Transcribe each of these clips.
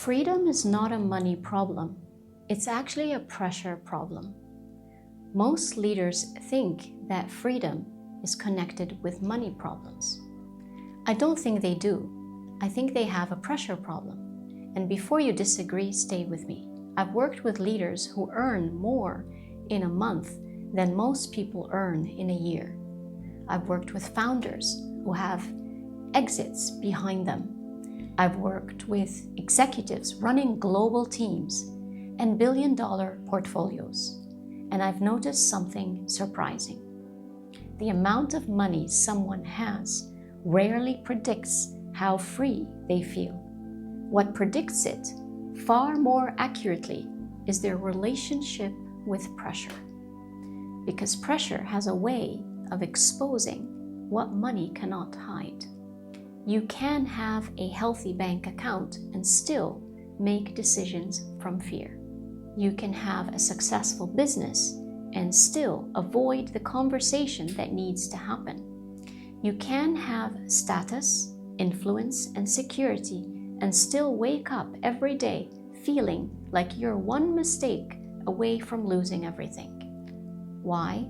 Freedom is not a money problem. It's actually a pressure problem. Most leaders think that freedom is connected with money problems. I don't think they do. I think they have a pressure problem. And before you disagree, stay with me. I've worked with leaders who earn more in a month than most people earn in a year. I've worked with founders who have exits behind them. I've worked with executives running global teams and billion-dollar portfolios. And I've noticed something surprising. The amount of money someone has rarely predicts how free they feel. What predicts it far more accurately is their relationship with pressure. Because pressure has a way of exposing what money cannot hide. You can have a healthy bank account and still make decisions from fear. You can have a successful business and still avoid the conversation that needs to happen. You can have status, influence, and security and still wake up every day feeling like you're one mistake away from losing everything. Why?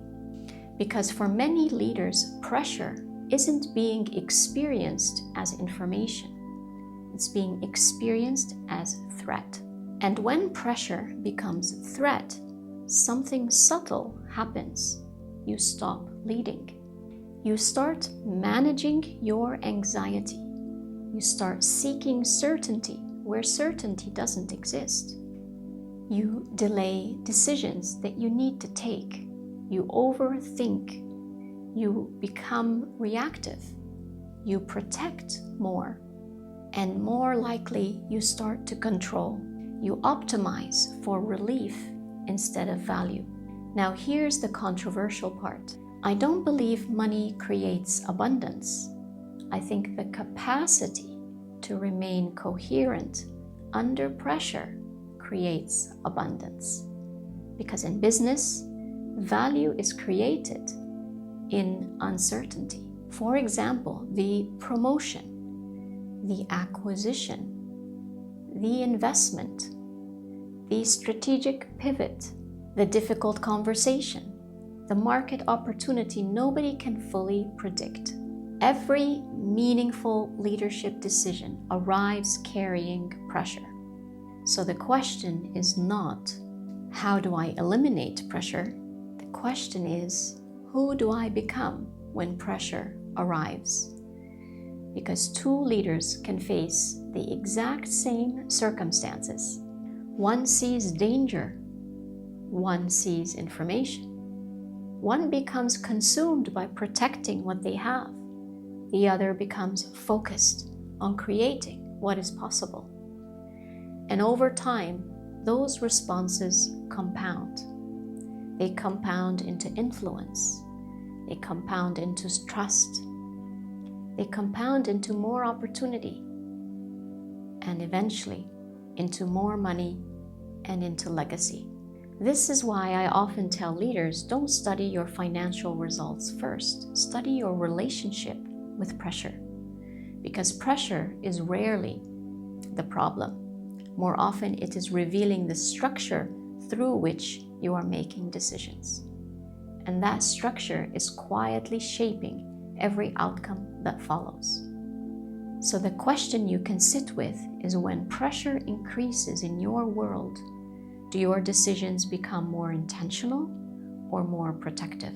Because for many leaders, pressure isn't being experienced as information. It's being experienced as threat. And when pressure becomes threat, something subtle happens. You stop leading. You start managing your anxiety. You start seeking certainty where certainty doesn't exist. You delay decisions that you need to take. You overthink. You become reactive. You protect more. And more likely, you start to control. You optimize for relief instead of value. Now here's the controversial part. I don't believe money creates abundance. I think the capacity to remain coherent under pressure creates abundance. Because in business, value is created in uncertainty. For example, the promotion, the acquisition, the investment, the strategic pivot, the difficult conversation, the market opportunity nobody can fully predict. Every meaningful leadership decision arrives carrying pressure. So the question is not, how do I eliminate pressure? The question is, who do I become when pressure arrives? Because two leaders can face the exact same circumstances. One sees danger, one sees information. One becomes consumed by protecting what they have. The other becomes focused on creating what is possible. And over time, those responses compound. They compound into influence. They compound into trust. They compound into more opportunity. And eventually, into more money and into legacy. This is why I often tell leaders, don't study your financial results first. Study your relationship with pressure. Because pressure is rarely the problem. More often, it is revealing the structure through which you are making decisions. And that structure is quietly shaping every outcome that follows. So the question you can sit with is, when pressure increases in your world, do your decisions become more intentional or more protective?